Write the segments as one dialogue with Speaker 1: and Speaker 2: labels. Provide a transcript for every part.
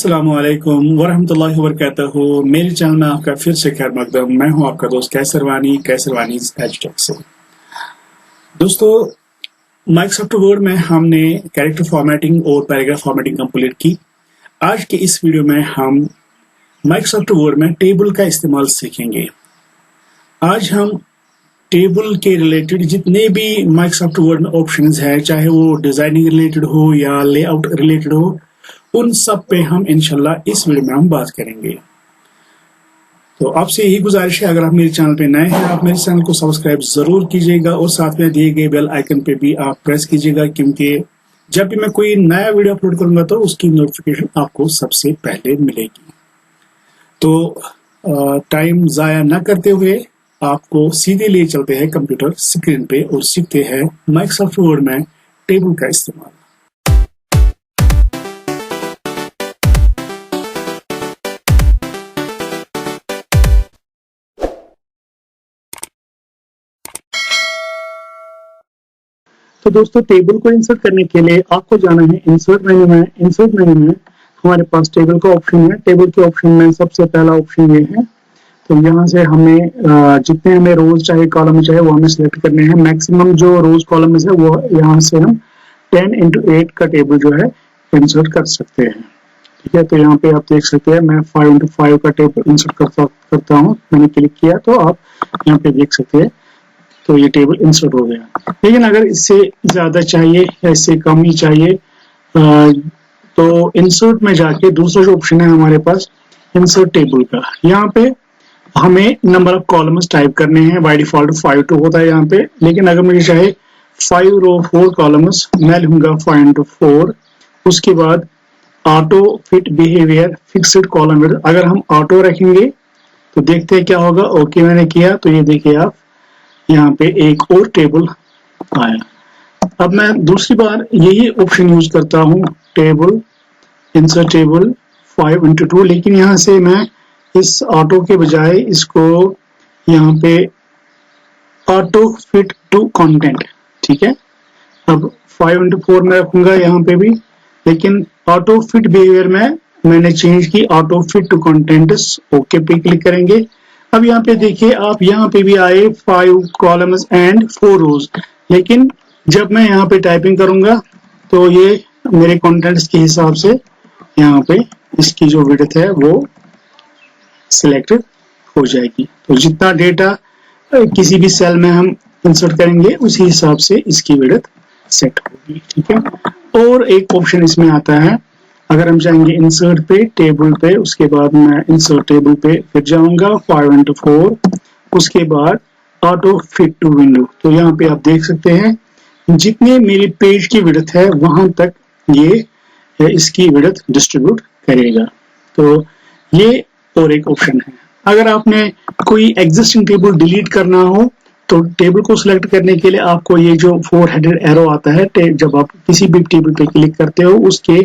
Speaker 1: अस्सलामुअलैकुम वरहमतुल्लाहि वबरकातुहू। मेरे चैनल में आपका फिर से खैर मकदम। मैं हूं आपका दोस्त कैसरवानी एजुटेक से। दोस्तों, माइक्रोसॉफ्ट वर्ड में हमने कैरेक्टर फॉर्मेटिंग और पैराग्राफ फॉर्मेटिंग कंप्लीट की। आज के इस वीडियो में हम माइक्रोसॉफ्ट वर्ड में टेबल का इस्तेमाल सीखेंगे। आज हम टेबल के रिलेटेड जितने भी माइक्रोसॉफ्ट वर्ड में ऑप्शंस हैं, चाहे वो डिजाइनिंग रिलेटेड हो या लेआउट रिलेटेड हो, उन सब पे हम इंशाल्लाह इस वीडियो में हम बात करेंगे। तो आपसे यही गुजारिश है, अगर आप मेरे चैनल पे नए हैं, आप मेरे चैनल को सब्सक्राइब जरूर कीजिएगा और साथ में दिए गए बेल आइकन पे भी आप प्रेस कीजिएगा, क्योंकि जब भी मैं कोई नया वीडियो अपलोड करूंगा तो उसकी नोटिफिकेशन आपको सबसे पहले मिलेगी। तो टाइम जाया न करते हुए आपको सीधे ले चलते हैं कंप्यूटर स्क्रीन पे और सीखते हैं माइक्रोसॉफ्ट वर्ड में टेबल का इस्तेमाल। तो दोस्तों, टेबल को इंसर्ट करने के लिए आपको जाना है इंसर्ट मेन्यू में। इंसर्ट मेन्यू में हमारे पास टेबल का ऑप्शन है। टेबल के ऑप्शन में सबसे पहला ऑप्शन ये है। तो यहाँ से हमें जितने हमें रोज चाहे कॉलम चाहे वो हमें सिलेक्ट करने हैं। मैक्सिमम जो रोज कॉलम है वो यहाँ से हम 10x8 का टेबल जो है इंसर्ट कर सकते हैं। ठीक है, तो यहाँ पे आप देख सकते हैं मैं 5x5 का टेबल इंसर्ट करता हूँ। मैंने क्लिक किया तो आप यहाँ पे देख सकते हैं, तो ये टेबल इंसर्ट हो गया। लेकिन अगर इससे ज्यादा चाहिए या इससे कम ही चाहिए तो इंसर्ट में जाके दूसरा जो ऑप्शन है हमारे पास इंसर्ट टेबल का, यहाँ पे हमें नंबर ऑफ कॉलम्स टाइप करने हैं। बाय डिफॉल्ट 5 होता है यहाँ पे, लेकिन अगर मुझे चाहे 5 रो 4 कॉलम्स, मैं लिखूंगा 5x4। उसके बाद auto fit behaviour fixed column width, अगर हम ऑटो रखेंगे तो देखते हैं क्या होगा। ओके मैंने किया तो ये देखिए आप यहाँ पे एक और टेबल आया। अब मैं दूसरी बार यही ऑप्शन यूज करता हूँ, टेबल इंसर्ट टेबल 5x2, लेकिन यहाँ से मैं इस ऑटो के बजाय इसको यहाँ पे ऑटो फिट टू कंटेंट, ठीक है। अब 5x4 में रखूंगा यहाँ पे भी, लेकिन ऑटो फिट बिहेवियर में मैंने चेंज की auto fit to content. Okay पे क्लिक करेंगे। अब यहाँ पे देखिए आप, यहाँ पे भी आए 5 कॉलम्स एंड 4 रोज, लेकिन जब मैं यहाँ पे टाइपिंग करूंगा तो ये मेरे कंटेंट्स के हिसाब से यहाँ पे इसकी जो विड्थ है वो सिलेक्ट हो जाएगी। तो जितना डेटा किसी भी सेल में हम इंसर्ट करेंगे उसी हिसाब से इसकी विड्थ सेट होगी। ठीक है, और एक ऑप्शन इसमें आता है, अगर हम जाएंगे इंसर्ट पे टेबल पे, उसके बाद मैं इंसर्ट टेबल पे फिर जाऊंगा 5x4, उसके बाद ऑटो फिट टू विंडो। तो यहाँ पे आप देख सकते हैं जितने मेरी पेज की विड्थ है वहां तक ये इसकी विड्थ डिस्ट्रीब्यूट करेगा। तो ये और एक ऑप्शन है। अगर आपने कोई एग्जिस्टिंग टेबल डिलीट करना हो तो टेबल को सिलेक्ट करने के लिए आपको ये जो 4 हेडेड एरो आता है, जब आप किसी भी टेबल पे क्लिक करते हो उसके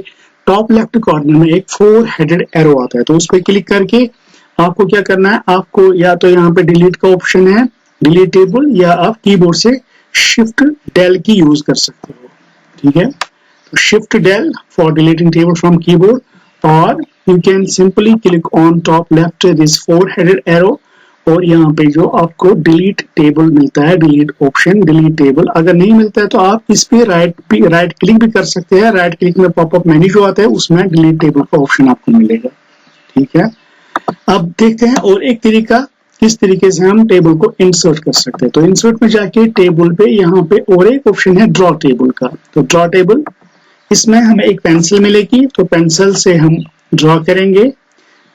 Speaker 1: टॉप लेफ्ट कॉर्नर में एक 4 हेडेड एरो आता है। तो उस पर क्लिक करके आपको क्या करना है, आपको या तो यहाँ पे डिलीट का ऑप्शन है, डिलीट टेबल, या आप कीबोर्ड से शिफ्ट डेल की यूज कर सकते हो। ठीक है, तो shift del for deleting table from keyboard, और you can simply click on top left this 4 headed arrow, और यहाँ पे जो आपको डिलीट टेबल मिलता है, डिलीट ऑप्शन डिलीट टेबल। अगर नहीं मिलता है तो आप इस पे राइट क्लिक भी कर सकते हैं। राइट क्लिक में पॉपअप मेन्यू जो आता है उसमें डिलीट टेबल का ऑप्शन आपको मिलेगा। ठीक है, अब देखते हैं और एक तरीका किस तरीके से हम टेबल को इंसर्ट कर सकते हैं। तो इंसर्ट में जाके टेबल पे यहाँ पे और एक ऑप्शन है ड्रॉ टेबल का। तो ड्रॉ टेबल, इसमें हमें एक पेंसिल मिलेगी, तो पेंसिल से हम ड्रॉ करेंगे।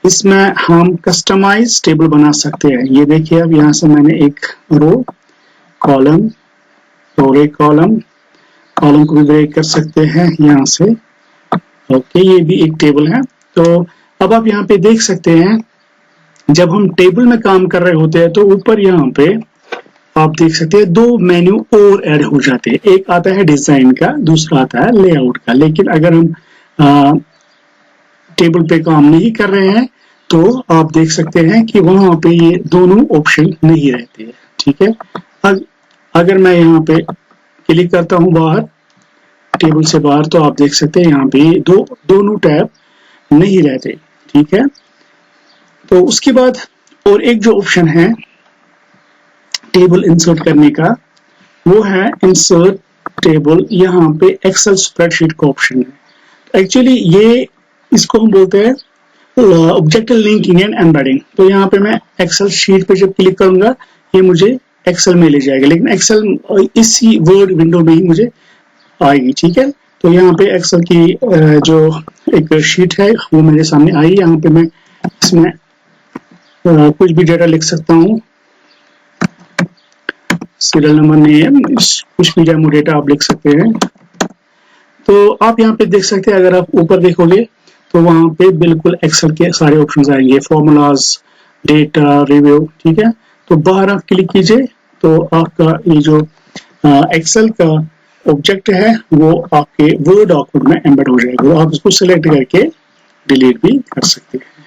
Speaker 1: इसमें हम कस्टमाइज टेबल बना सकते हैं। ये देखिए अब यहाँ से मैंने एक रो कॉलम और एक कॉलम को भी ब्रेक कर सकते हैं यहाँ से। ओके, ये भी एक टेबल है। तो अब आप यहाँ पे देख सकते हैं जब हम टेबल में काम कर रहे होते हैं तो ऊपर यहाँ पे आप देख सकते हैं 2 मेन्यू और ऐड हो जाते हैं। एक आता है डिजाइन का, दूसरा आता है लेआउट का। लेकिन अगर हम टेबल पे काम नहीं कर रहे हैं तो आप देख सकते हैं कि वहां पे ये दोनों ऑप्शन नहीं रहते हैं। ठीक है, अगर मैं यहाँ पे क्लिक करता हूं बाहर, टेबल से बाहर, तो आप देख सकते हैं यहाँ पे दोनों टैब नहीं रहते, ठीक है। तो उसके बाद और एक जो ऑप्शन है टेबल इंसर्ट करने का, वो है इंसर्ट टेबल। यहाँ पे एक्सेल स्प्रेडशीट का ऑप्शन है। एक्चुअली ये इसको हम बोलते हैं ऑब्जेक्ट लिंकिंग एंड एम्बेडिंग। तो यहाँ पे मैं एक्सेल शीट पे जब क्लिक करूंगा ये मुझे एक्सेल में ले जाएगा, लेकिन एक्सेल इसी वर्ड विंडो में ही मुझे आएगी, ठीक है। तो यहाँ पे एक्सेल की जो एक शीट है वो मेरे सामने आई। यहाँ पे मैं इसमें कुछ भी डेटा लिख सकता हूँ, सीरियल नंबर नेम, कुछ भी डेमो डेटा आप लिख सकते हैं। तो आप यहाँ पे देख सकते हैं, अगर आप ऊपर देखोगे तो वहां पे बिल्कुल एक्सेल के सारे ऑप्शंस आएंगे, फॉर्मूलाज, डेटा, रिव्यू, ठीक है। तो बाहर आप क्लिक कीजिए तो आपका ये जो एक्सेल का ऑब्जेक्ट है वो आपके वर्ड डॉक्यूमेंट में एम्बेड हो जाएगा। तो आप इसको सिलेक्ट करके डिलीट भी कर सकते हैं।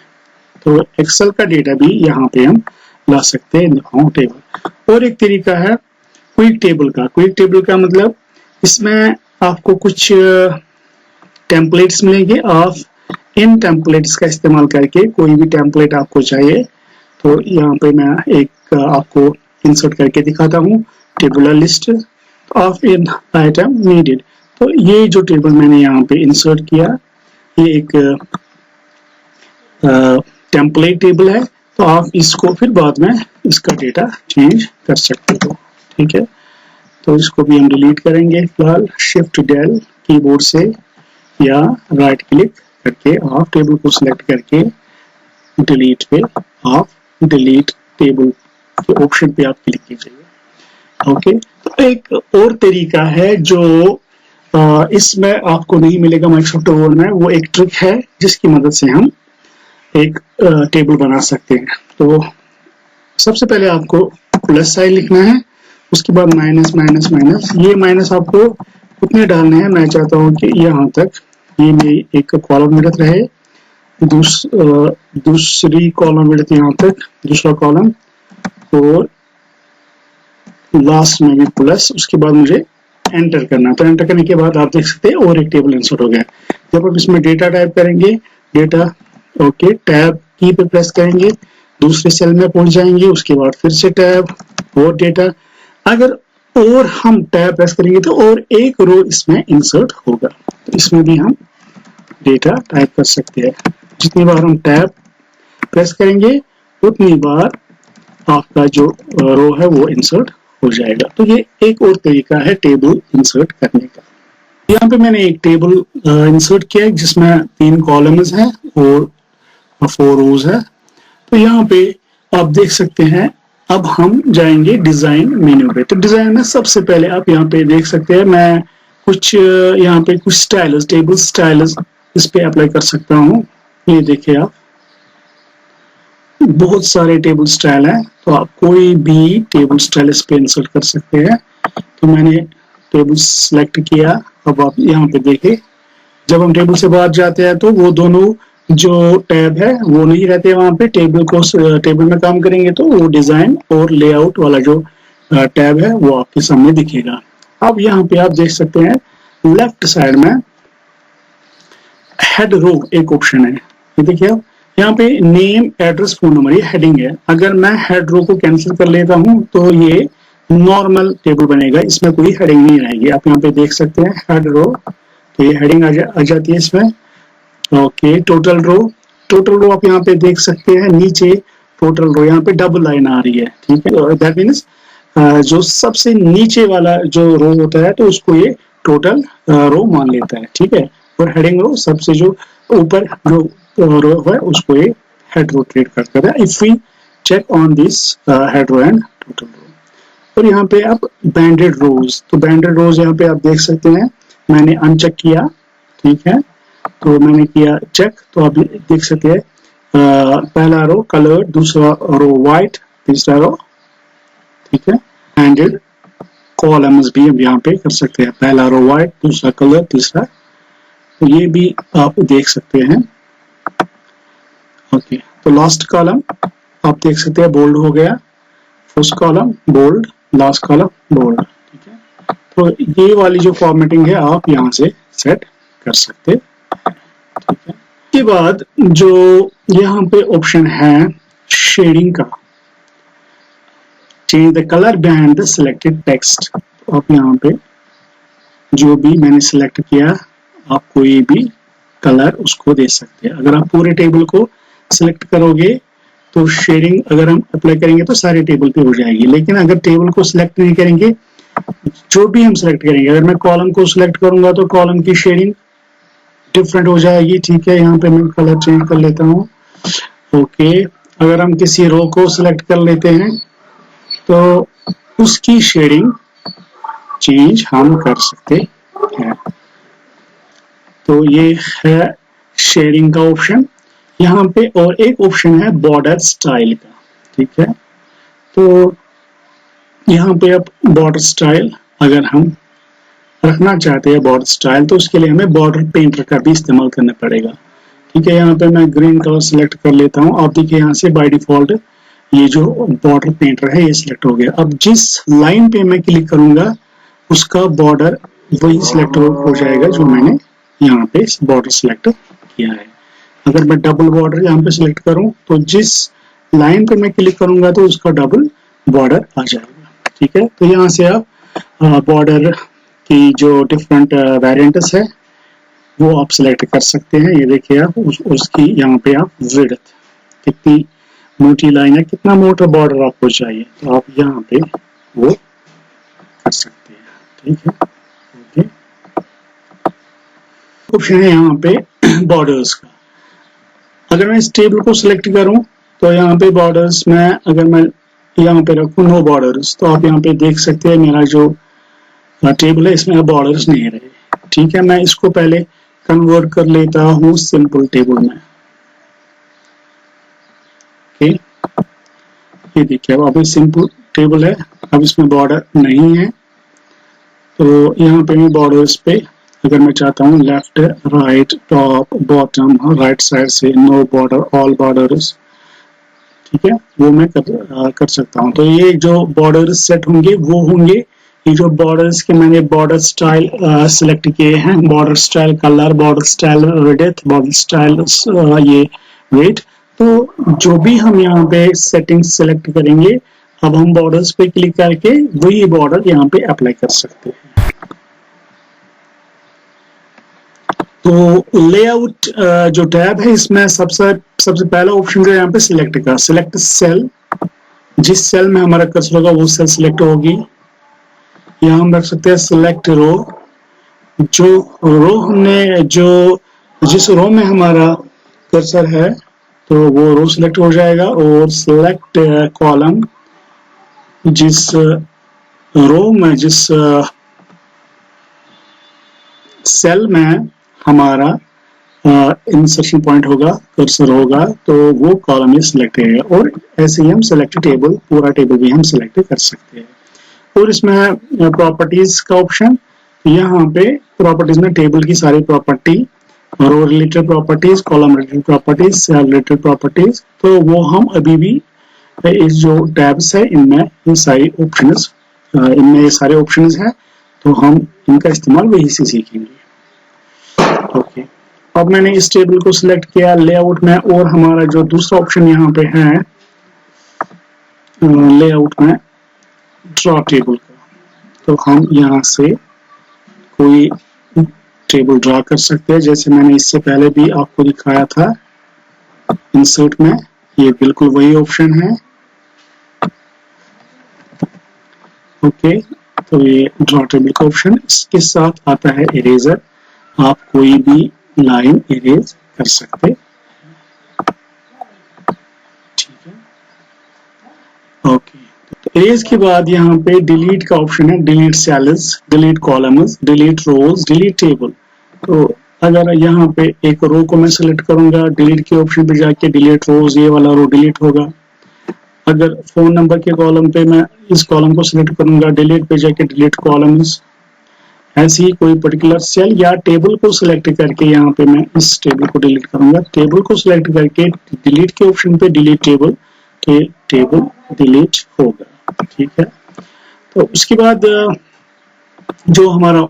Speaker 1: तो एक्सेल का डेटा भी यहाँ पे हम ला सकते हैं टेबल। और एक तरीका है क्विक टेबल का। क्विक टेबल का मतलब इसमें आपको कुछ टेम्पलेट्स मिलेंगे, आप इन टेम्पलेट्स का इस्तेमाल करके कोई भी टेम्पलेट आपको चाहिए तो यहाँ पे मैं एक आपको इंसर्ट करके दिखाता हूँ, tabular list of in item needed. तो ये जो टेबल मैंने यहाँ पे इंसर्ट किया ये एक टेम्पलेट टेबल है। तो आप इसको फिर बाद में इसका डेटा चेंज कर सकते हो, ठीक है। तो इसको भी हम डिलीट करेंगे फिलहाल। शिफ्ट डेल कीबोर्ड से या राइट क्लिक करके आप टेबल को सिलेक्ट करके डिलीट पे आप डिलीट टेबल के ऑप्शन पे आप क्लिक कीजिए, ओके। तो एक और तरीका है जो इसमें आपको नहीं मिलेगा माइक्रोसॉफ्ट वर्ड में, वो एक ट्रिक है जिसकी मदद से हम एक टेबल बना सकते हैं। तो सबसे पहले आपको प्लस साइन लिखना है, उसके बाद माइनस माइनस माइनस। ये माइनस आपको उतने डालने हैं, मैं चाहता हूँ कि यहाँ तक ये मेरी एक कॉलम विड्थ रहे, दूसरी कॉलम विड्थ यहाँ तक, दूसरा कॉलम, और लास्ट में भी प्लस। उसके बाद मुझे एंटर करना। तो एंटर करने के बाद आप देख सकते हैं और एक टेबल इंसर्ट हो गया। जब आप इसमें डेटा टाइप करेंगे, डेटा, ओके, टैब की पे प्रेस करेंगे, दूसरे सेल में पहुंच जाएंगे, उसके बाद फिर से टैब और डेटा। अगर और हम टैब प्रेस करेंगे तो और एक रो इसमें इंसर्ट होगा। तो इसमें भी हम डेटा टाइप कर सकते हैं। जितनी बार हम टैब प्रेस करेंगे उतनी बार आपका जो रो है वो इंसर्ट हो जाएगा। तो ये एक और तरीका है टेबल इंसर्ट करने का। यहाँ पे मैंने एक टेबल इंसर्ट किया है जिसमें 3 कॉलम्स हैं और 4 रोज है। तो यहाँ पे आप देख सकते हैं, अब हम जाएंगे डिजाइन मेन्यू पे। तो डिजाइन में सबसे पहले आप यहाँ पे देख सकते हैं, मैं कुछ यहाँ पे कुछ स्टाइल्स, टेबल स्टाइल्स इस पे अप्लाई कर सकता हूँ। ये देखिए आप, बहुत सारे टेबल स्टाइल हैं, तो आप कोई भी टेबल स्टाइल इस पे इंसर्ट कर सकते हैं। तो मैंने टेबल सेलेक्ट किया। अब आप यहाँ पे देखें, जब हम टेबल से बाहर जाते हैं तो वो दोनों जो टैब है वो नहीं रहते वहां पे। टेबल में काम करेंगे तो वो डिजाइन और लेआउट वाला जो टैब है वो आपके सामने दिखेगा। अब यहाँ पे आप देख सकते हैं लेफ्ट साइड में हेड रो एक ऑप्शन है। ये देखिए आप, यहाँ पे नेम, एड्रेस, फोन नंबर, ये हेडिंग है। अगर मैं हेड रो को कैंसिल कर लेता हूँ तो ये नॉर्मल टेबल बनेगा, इसमें कोई हेडिंग नहीं रहेगी। आप यहाँ पे देख सकते हैं हेड रो, तो ये हेडिंग आ जाती है इसमें, ओके। टोटल रो आप यहाँ पे देख सकते हैं, नीचे टोटल रो यहाँ पे डबल लाइन आ रही है, ठीक है। दैट मीन्स जो सबसे नीचे वाला जो रो होता है तो उसको ये टोटल रो मान लेता है, ठीक है। और हेडिंग रो सबसे जो ऊपर जो रो है उसको ये हेड रो ट्रीट करता है। If we check on this head row and total row, और यहाँ पे आप बैंडेड रोज, तो बैंडेड रोज यहाँ पे आप देख सकते हैं, मैंने अनचेक किया, ठीक है। तो मैंने किया चेक, तो आप देख सकते हैं पहला रो कलर, दूसरा रो व्हाइट, तीसरा रो, ठीक है। बैंडेड कॉलम्स भी हम यहाँ पे कर सकते हैं, पहला रो व्हाइट, दूसरा कलर, तीसरा, तो ये भी आप देख सकते हैं, ओके। तो लास्ट कॉलम आप देख सकते हैं बोल्ड हो गया, first column bold, last column bold, ठीक है। तो ये वाली जो फॉर्मेटिंग है आप यहाँ से सेट कर सकते हैं, ठीक है। इसके उसके बाद जो यहाँ पे ऑप्शन है शेडिंग का, change the colour behind the selected text. आप यहाँ पे जो भी मैंने सिलेक्ट किया आप कोई भी कलर उसको दे सकते हैं। अगर आप पूरे टेबल को सिलेक्ट करोगे तो शेडिंग अगर हम अप्लाई करेंगे तो सारे टेबल पे हो जाएगी, लेकिन अगर टेबल को सिलेक्ट नहीं करेंगे, जो भी हम सिलेक्ट करेंगे, अगर मैं कॉलम को सिलेक्ट करूंगा तो कॉलम की शेडिंग डिफरेंट हो जाएगी। ठीक है, यहाँ पे मैं कलर चेंज कर लेता हूँ। ओके, अगर हम किसी रो को सिलेक्ट कर लेते हैं तो उसकी शेडिंग चेंज हम कर सकते हैं। तो ये है शेडिंग का ऑप्शन। यहाँ पे और एक ऑप्शन है बॉर्डर स्टाइल का। ठीक है, तो यहाँ पे अब बॉर्डर स्टाइल अगर हम रखना चाहते हैं बॉर्डर स्टाइल, तो उसके लिए हमें बॉर्डर पेंटर का भी इस्तेमाल करना पड़ेगा। ठीक है, यहाँ पे मैं ग्रीन कलर सिलेक्ट कर लेता हूँ। आप देखिए यहाँ से बाय डिफॉल्ट ये जो बॉर्डर पेंटर है ये सिलेक्ट हो गया। अब जिस लाइन पे मैं क्लिक करूंगा उसका बॉर्डर वही सिलेक्ट हो जाएगा जो मैंने यहाँ पे बॉर्डर सिलेक्ट किया है। अगर मैं डबल बॉर्डर यहाँ पे सिलेक्ट करूं तो जिस लाइन पे मैं क्लिक करूंगा तो उसका डबल बॉर्डर आ जाएगा। ठीक है, तो यहाँ से आप बॉर्डर की जो डिफरेंट वेरिएंट्स है वो आप सिलेक्ट कर सकते हैं। ये देखिए आप उसकी यहाँ पे आप विड्थ, कितनी मोटी लाइन है, कितना मोटा बॉर्डर आपको चाहिए, तो आप यहाँ पे वो कर सकते हैं। ठीक है, ओके। ऑप्शन है यहाँ पे बॉर्डर्स का। अगर मैं इस टेबल को सिलेक्ट करूं तो यहाँ पे बॉर्डर्स में अगर मैं यहाँ पे रखूं नो बॉर्डर्स, तो आप यहाँ पे देख सकते हैं मेरा जो टेबल है इसमें बॉर्डर्स नहीं रहे। ठीक है, मैं इसको पहले कन्वर्ट कर लेता हूँ सिंपल टेबल में। ओके, ये देखिए अब ये सिंपल टेबल है, अब इसमें बॉर्डर नहीं है। तो यहाँ पे मैं बॉर्डर्स पे अगर मैं चाहता हूँ left right top bottom right side से नो बॉर्डर ऑल बॉर्डर्स, ठीक है, वो मैं कर सकता हूँ। तो ये जो बॉर्डर्स सेट होंगे वो होंगे ये जो बॉर्डर्स के मैंने बॉर्डर स्टाइल सिलेक्ट किए हैं, border style colour, border style width, border style ये वेट। तो जो भी हम यहाँ पे सेटिंग्स सिलेक्ट करेंगे अब हम बॉर्डर्स पे क्लिक करके वही बॉर्डर यहाँ पे अप्लाई कर सकते हैं। तो लेआउट जो टैब है इसमें सबसे पहला ऑप्शन जो है यहाँ पे सिलेक्ट का, सिलेक्ट सेल, जिस सेल में हमारा कर्सर होगा वो सेल सिलेक्ट होगी। यहाँ हम रख सकते हैं सिलेक्ट रो, जो रो हमने जिस रो में हमारा कर्सर है तो वो रो सिलेक्ट हो जाएगा। और सिलेक्ट कॉलम, जिस रो में जिस सेल में हमारा इंसर्शन पॉइंट होगा कर्सर होगा तो वो कॉलम ही सिलेक्ट है। और ऐसे ही हम सिलेक्ट टेबल पूरा टेबल भी हम सिलेक्ट कर सकते हैं। और इसमें प्रॉपर्टीज का ऑप्शन, यहाँ पे प्रॉपर्टीज में टेबल की सारी property, row related properties, column related properties, cell related properties, तो वो हम अभी भी इस जो टैब्स है इनमें ये सारी ऑप्शंस, इनमें ये सारे ऑप्शंस हैं, तो हम इनका इस्तेमाल वही से सीखेंगे। ओके, अब मैंने इस टेबल को सिलेक्ट किया लेआउट में, और हमारा जो दूसरा ऑप्शन यहाँ पे है लेआउट में ड्रॉ टेबल का, तो हम यहाँ से कोई टेबल ड्रॉ कर सकते हैं। जैसे मैंने इससे पहले भी आपको दिखाया था इंसर्ट में, ये बिल्कुल वही ऑप्शन है। ओके, तो ये ड्रॉ टेबल का ऑप्शन, इसके साथ आता है इरेजर, आप कोई भी लाइन इरेज कर सकते। ठीक है, ओके। तो इरेज के बाद यहाँ पे डिलीट का ऑप्शन है, delete cells, delete columns, delete rows, delete table. तो अगर यहाँ पे एक रो को मैं सिलेक्ट करूंगा, डिलीट के ऑप्शन पे जाके डिलीट रोज, ये वाला रो डिलीट होगा। अगर फोन नंबर के कॉलम पे मैं इस कॉलम को सिलेक्ट करूंगा, डिलीट पे जाके डिलीट कॉलम्स। ऐसे ही कोई पर्टिकुलर सेल या टेबल को सिलेक्ट करके यहाँ पे मैं इस टेबल को डिलीट करूंगा, टेबल को सिलेक्ट करके डिलीट के ऑप्शन पे डिलीट टेबल, तो टेबल डिलीट होगा। ठीक है, तो उसके बाद जो हमारा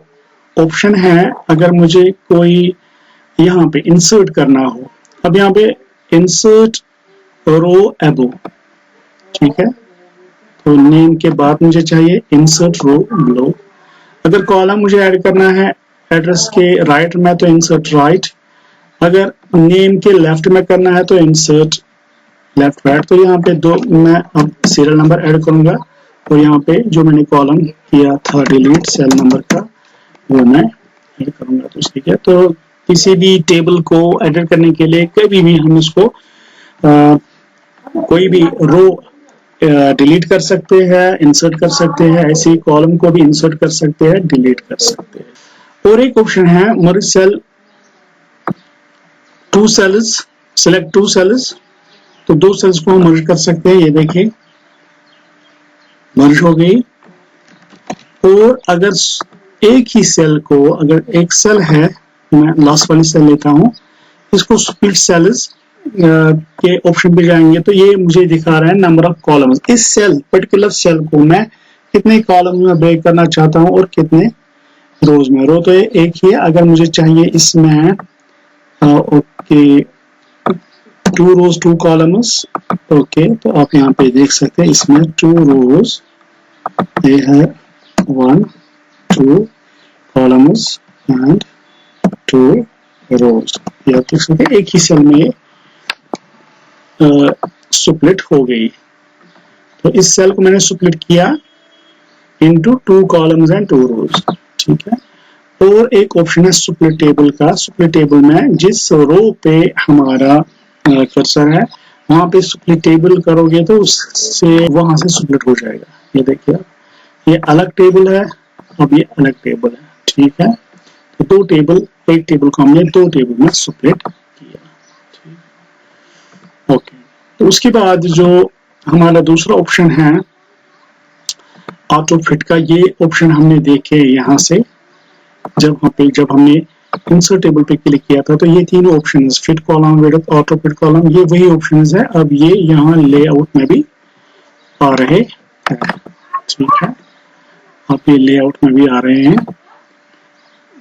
Speaker 1: ऑप्शन है, अगर मुझे कोई यहाँ पे इंसर्ट करना हो, अब यहाँ पे इंसर्ट रो अबो, ठीक है, तो नेम के बाद मुझे चाहिए इंसर्ट रो बिलो। अगर कॉलम मुझे ऐड करना है एड्रेस के राइट में तो इंसर्ट राइट, अगर नेम के लेफ्ट में करना है तो इंसर्ट लेफ्ट राइट। तो यहाँ पे दो मैं अब सीरियल नंबर ऐड करूंगा और यहाँ पे जो मैंने कॉलम किया था डिलीट सेल नंबर का वो मैं ऐड करूंगा। तो ठीक है, तो किसी भी टेबल को एडिट करने के लिए कभी भी हम इसको कोई भी रो डिलीट कर सकते हैं, इंसर्ट कर सकते हैं, ऐसे ही कॉलम को भी इंसर्ट कर सकते हैं, डिलीट कर सकते हैं। और एक ऑप्शन है merge cell two cells, select two cells, तो दो सेल्स को हम मर्ज कर सकते हैं। ये देखिए मर्ज हो गई। और अगर एक ही सेल को, अगर एक सेल है, मैं लास्ट वाली सेल लेता हूं, इसको स्प्लिट सेल्स के ऑप्शन पे जाएंगे तो ये मुझे दिखा रहा है नंबर ऑफ कॉलम्स। इस सेल पर्टिकुलर सेल को मैं कितने कॉलम में ब्रेक करना चाहता हूं और कितने रोज में। रो तो एक ही है, अगर मुझे चाहिए इसमें ओके 2 rows 2 columns, ओके, तो आप यहाँ पे देख सकते हैं इसमें 2 rows, ये है 1 2 columns and 2 rows। ये आप देख सकते हैं एक ही सेल में स्प्लिट हो गई। तो इस सेल को मैंने स्प्लिट किया इनटू 2 columns and 2 rows, ठीक है। और एक ऑप्शन है स्प्लिट टेबल का। स्प्लिट टेबल में जिस रो पे हमारा कर्सर है वहां पे स्प्लिट टेबल करोगे तो उससे वहां से स्प्लिट हो जाएगा। ये देखिए ये अलग टेबल है, अब ये अलग टेबल है, ठीक है। तो दो टेबल, एक टेबल को हमने दो टेबल में स्प्लिट किया, ओके। तो उसके बाद जो हमारा दूसरा ऑप्शन है ऑटो फिट का, ये ऑप्शन हमने देखे यहाँ से जब हमने इंसर्ट टेबल पे क्लिक किया था। तो ये तीनों option fit column, width, auto fit column, ये वही ऑप्शन है। अब ये यहाँ लेआउट में भी आ रहे हैं, ठीक है, अब ये लेआउट में भी आ रहे हैं।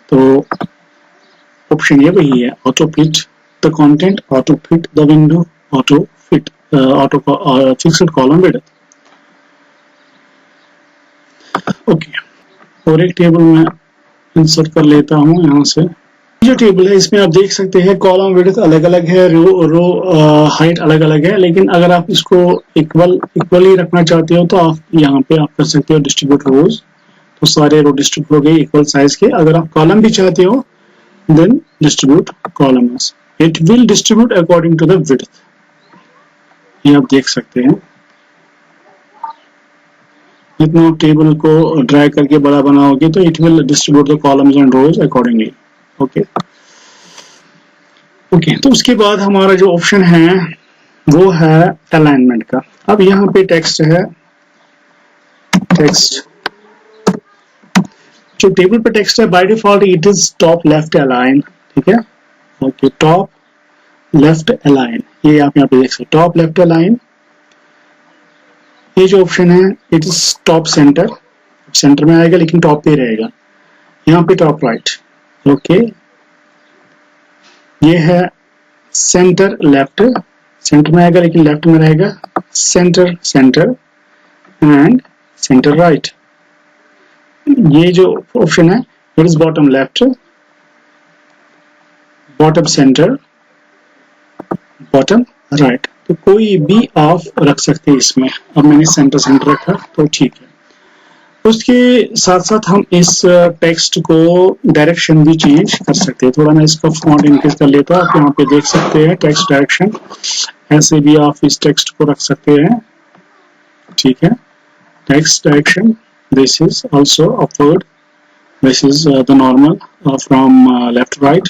Speaker 1: तो ऑप्शन ये वही है, auto fit the content, auto fit the window, auto fit auto fixed column width, okay. और एक टेबल में इंसर्ट कर लेता हूँ यहाँ से। जो टेबल है इसमें आप देख सकते हैं कॉलम विड्थ अलग अलग है, रो हाइट अलग अलग है, लेकिन अगर आप इसको इक्वली रखना चाहते हो तो आप यहाँ पे आप कर सकते हो डिस्ट्रीब्यूट रोज, तो सारे रो डिस्ट्रीब्यूट हो गए इक्वल साइज के। अगर आप कॉलम भी चाहते हो then distribute columns, it will distribute according to the width, ये आप देख सकते हैं। जितना आप टेबल को ड्रैग करके बड़ा बनाओगे तो it will distribute the columns and rows accordingly, okay okay. तो उसके बाद हमारा जो ऑप्शन है वो है अलाइनमेंट का। अब यहाँ पे टेक्स्ट है, टेक्स्ट जो टेबल पे टेक्स्ट है by default it is top left align, ठीक है, ओके, टॉप लेफ्ट अलाइन, ये आप यहाँ पे देख सकते हैं टॉप लेफ्ट अलाइन। ये जो ऑप्शन है it is top centre, centre में आएगा लेकिन टॉप पे रहेगा। यहाँ पे टॉप राइट, ओके। ये है सेंटर लेफ्ट, सेंटर में आएगा लेकिन लेफ्ट में रहेगा, centre centre and centre right. ये जो ऑप्शन है it is bottom left, bottom centre, bottom right, तो कोई भी आप रख सकते हैं इसमें। अब मैंने सेंटर सेंटर रखा तो ठीक है। उसके साथ साथ हम इस टेक्स्ट को डायरेक्शन भी चेंज कर सकते हैं। थोड़ा मैं इसका फॉन्ट इंक्रीज कर लेता हूँ, आप यहाँ पे देख सकते हैं टेक्स्ट डायरेक्शन, ऐसे भी आप इस टेक्स्ट को रख सकते हैं, ठीक है। Text direction, this is also upward, this is the normal from left right,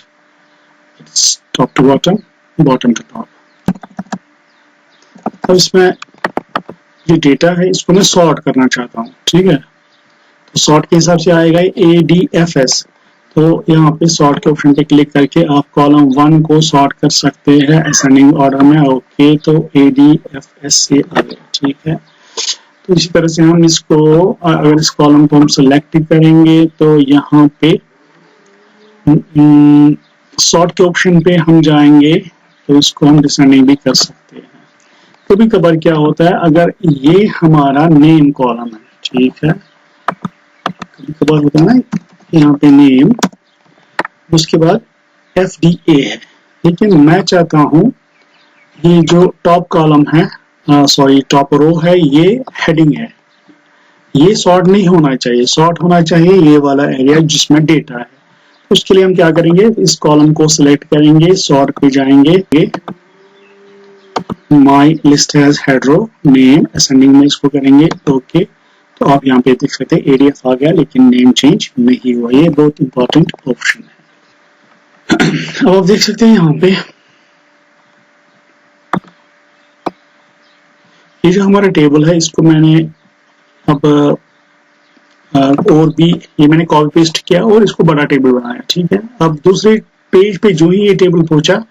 Speaker 1: it's top to bottom, bottom to top. अब इसमें ये डेटा है इसको मैं सॉर्ट करना चाहता हूँ, ठीक है, तो सॉर्ट के हिसाब से आएगा ADFS। तो यहाँ पे सॉर्ट के ऑप्शन पे क्लिक करके आप कॉलम 1 को सॉर्ट कर सकते हैं असेंडिंग ऑर्डर में, ओके। तो ADFS से आ गया, ठीक है। तो इसी तरह से हम इसको अगर इस कॉलम को हम सेलेक्ट करेंगे तो यहाँ पे सॉर्ट के ऑप्शन पे हम जाएंगे तो इसको हम डिसेंडिंग भी कर सकते हैं। कभी कभार क्या होता है, अगर ये हमारा नेम कॉलम है, ठीक है, कभी कभार होता है ना, यहाँ पे नेम, उसके बाद FDA है, लेकिन मैं चाहता हूँ ये जो टॉप कॉलम है, सॉरी टॉप रो है, ये हेडिंग है, ये सॉर्ट नहीं होना चाहिए, सॉर्ट होना चाहिए ये वाला एरिया जिसमें डेटा है। उसके लिए हम क्या करेंगे, इस कॉलम को सिलेक्ट करेंगे, सॉर्ट पे जाएंगे, my list has head row name, ascending में इसको करेंगे ओके। तो आप यहाँ पे देख सकते हैं ADF आ गया, लेकिन नेम चेंज नहीं हुआ। ये बहुत इंपॉर्टेंट ऑप्शन है। अब आप देख सकते हैं यहाँ पे ये जो हमारा टेबल है, इसको मैंने अब और भी ये मैंने कॉपी पेस्ट किया और इसको बड़ा टेबल बनाया, ठीक है। अब दूसरे पेज पे जो ही ये टेबल पहुंचा,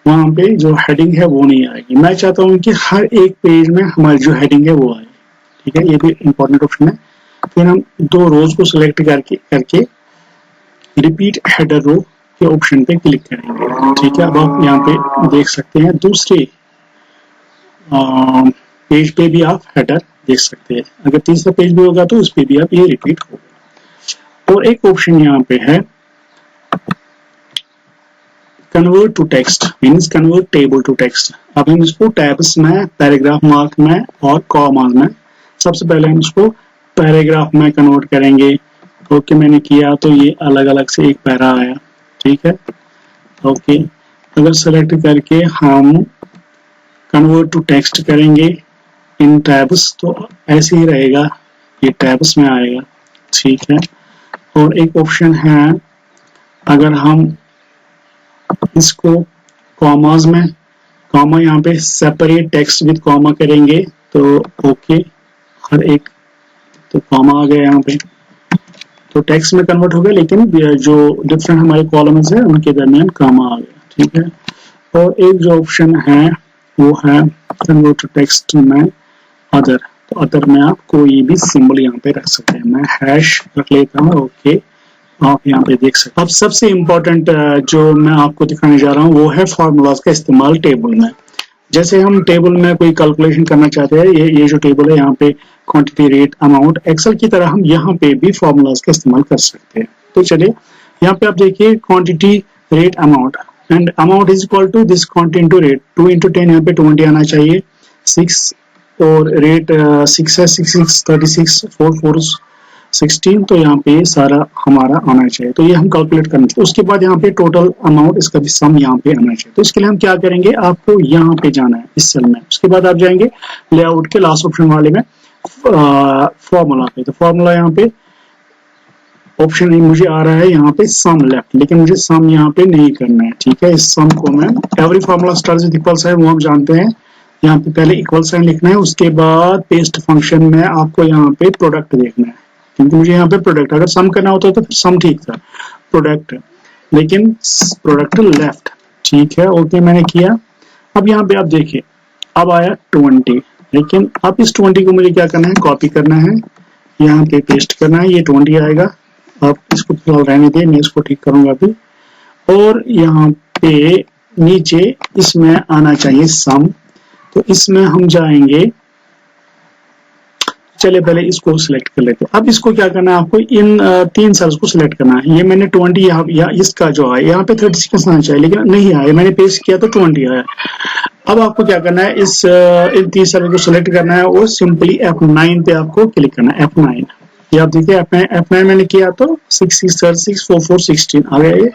Speaker 1: वहां पे जो हेडिंग है वो नहीं आएगी। मैं चाहता हूँ कि हर एक पेज में हमारी जो हेडिंग है वो आए, ठीक है, ये भी इंपॉर्टेंट ऑप्शन है। फिर हम दो रोज को सिलेक्ट करके रिपीट हेडर रो के ऑप्शन पे क्लिक करेंगे, ठीक है। अब आप यहाँ पे देख सकते हैं दूसरे पेज पे भी आप हेडर देख सकते हैं। अगर तीसरा पेज भी होगा तो उस पे भी आप ये रिपीट होगा। और एक ऑप्शन यहाँ पे है convert to text, means convert table to text. अब हम इसको टैब्स में, पैराग्राफ मार्क में और कॉमास में, सबसे पहले हम इसको पैराग्राफ में कन्वर्ट करेंगे। ओके मैंने किया तो ये अलग अलग से एक पैरा आया, ठीक है ओके। अगर सेलेक्ट करके हम कन्वर्ट टू टेक्स्ट करेंगे इन टैब्स, तो ऐसे ही रहेगा, ये टैब्स में आएगा, ठीक है। और एक ऑप्शन है, अगर हम इसको कॉमास में, कॉमा यहाँ पे सेपरेट टेक्स्ट विद कॉमा करेंगे तो ओके, हर एक तो कॉमा आ गया यहाँ पे, तो टेक्स्ट में कन्वर्ट हो गया, लेकिन जो डिफरेंट हमारे कॉलम्स है उनके दरमियान कॉमा आ गया, ठीक है। और एक जो ऑप्शन है वो है कन्वर्ट टू टेक्स्ट में अदर, तो अदर में आप कोई भी सिंबल यहाँ पे रख सकते हैं। मैं हैश रख लेता हूँ ओके, आप यहाँ पे देख सकते हैं। अब सबसे इम्पोर्टेंट जो मैं आपको दिखाने जा रहा हूँ वो है फॉर्मूलाज का इस्तेमाल टेबल में। जैसे हम टेबल में कोई कैलकुलेशन करना चाहते हैं, ये जो टेबल है यहाँ पे क्वांटिटी रेट अमाउंट, एक्सेल की तरह हम यहाँ पे भी फॉर्मूलाज का इस्तेमाल कर सकते हैं। तो चलिए यहाँ पे आप देखिए quantity rate amount, and amount is equal to this quantity into rate, 2 into 10 यहाँ पे 20 आना चाहिए, 6 और रेट 6 है, 6 6 36, 4 4 16, तो यहाँ पे सारा हमारा आना चाहिए। तो ये हम कैलकुलेट करना चाहिए। उसके बाद यहाँ पे टोटल अमाउंट, इसका भी सम यहाँ पे आना चाहिए। तो इसके लिए हम क्या करेंगे, आपको यहाँ पे जाना है इस सेल में, उसके बाद आप जाएंगे लेआउट के लास्ट ऑप्शन वाले में फॉर्मूला पे। तो फॉर्मूला यहाँ पे ऑप्शन मुझे आ रहा है यहाँ पे सम लेफ्ट, लेकिन मुझे सम यहाँ पे नहीं करना है, ठीक है। इस सम को मैं, every formula starts with equal sign, वो हम जानते हैं। यहाँ पे पहले इक्वल साइन लिखना है, उसके बाद पेस्ट फंक्शन में आपको यहाँ पे प्रोडक्ट देखना है, क्योंकि मुझे यहाँ पे प्रोडक्ट, अगर सम करना होता तो फिर सम ठीक था, प्रोडक्ट, लेकिन प्रोडक्ट लेफ्ट, ठीक है ओके मैंने किया। अब यहाँ पे आप देखिए अब आया 20, लेकिन अब इस 20 को मुझे क्या करना है, कॉपी करना है, यहाँ पे पेस्ट करना है, ये 20 आएगा। आप इसको फिलहाल रहने दें, मैं इसको ठीक करूंगा अभी। और यहाँ पे नीचे इसमें आना चाहिए सम, तो इसमें हम जाएंगे, चलिए पहले इसको सिलेक्ट कर लेते हैं। अब इसको क्या करना है, आपको इन 3 सेल्स को सिलेक्ट करना है। ये मैंने 20 यहाँ इसका जो है यहाँ पे 36 आना चाहिए, लेकिन नहीं आया, मैंने पेस्ट किया तो 20 आया। अब आपको क्या करना है, इन 3 सेल को सिलेक्ट करना है और सिंपली F9 पे आपको क्लिक करना है, F9। ये आप देखिए F9 मैंने किया तो 6 6 36 4 4 16 आ गया ये।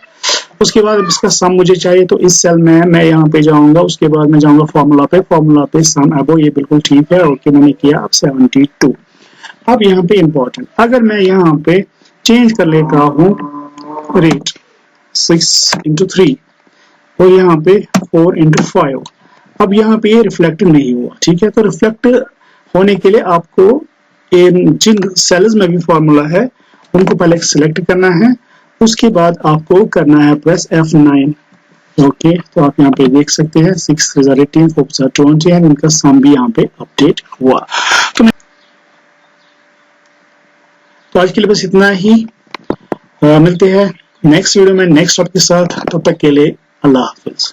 Speaker 1: उसके बाद इसका सम मुझे चाहिए, तो इस सेल में मैं यहाँ पे जाऊंगा, उसके बाद मैं जाऊंगा फॉर्मूला पे सम अब ये बिल्कुल ठीक है ओके मैंने किया। अब 72। अब यहाँ पे इंपॉर्टेंट, अगर मैं यहाँ पे चेंज कर लेता हूँ रेट 6 इंटू 3 और यहाँ पे 4 इंटू 5, अब यहाँ पे ये रिफ्लेक्ट नहीं हुआ, ठीक है। तो रिफ्लेक्ट होने के लिए आपको जिन सेल्स में भी फॉर्मूला है उनको पहले सिलेक्ट करना है, उसके बाद आपको करना है प्रेस F9 ओके। तो आप यहाँ पे देख सकते हैं 6 3 18 4 20 है, इनका सम भी यहाँ पे अपडेट हुआ। तो आज के लिए बस इतना ही, मिलते हैं नेक्स्ट वीडियो में नेक्स्ट टॉपिक के साथ, तब तक के लिए अल्लाह हाफिज।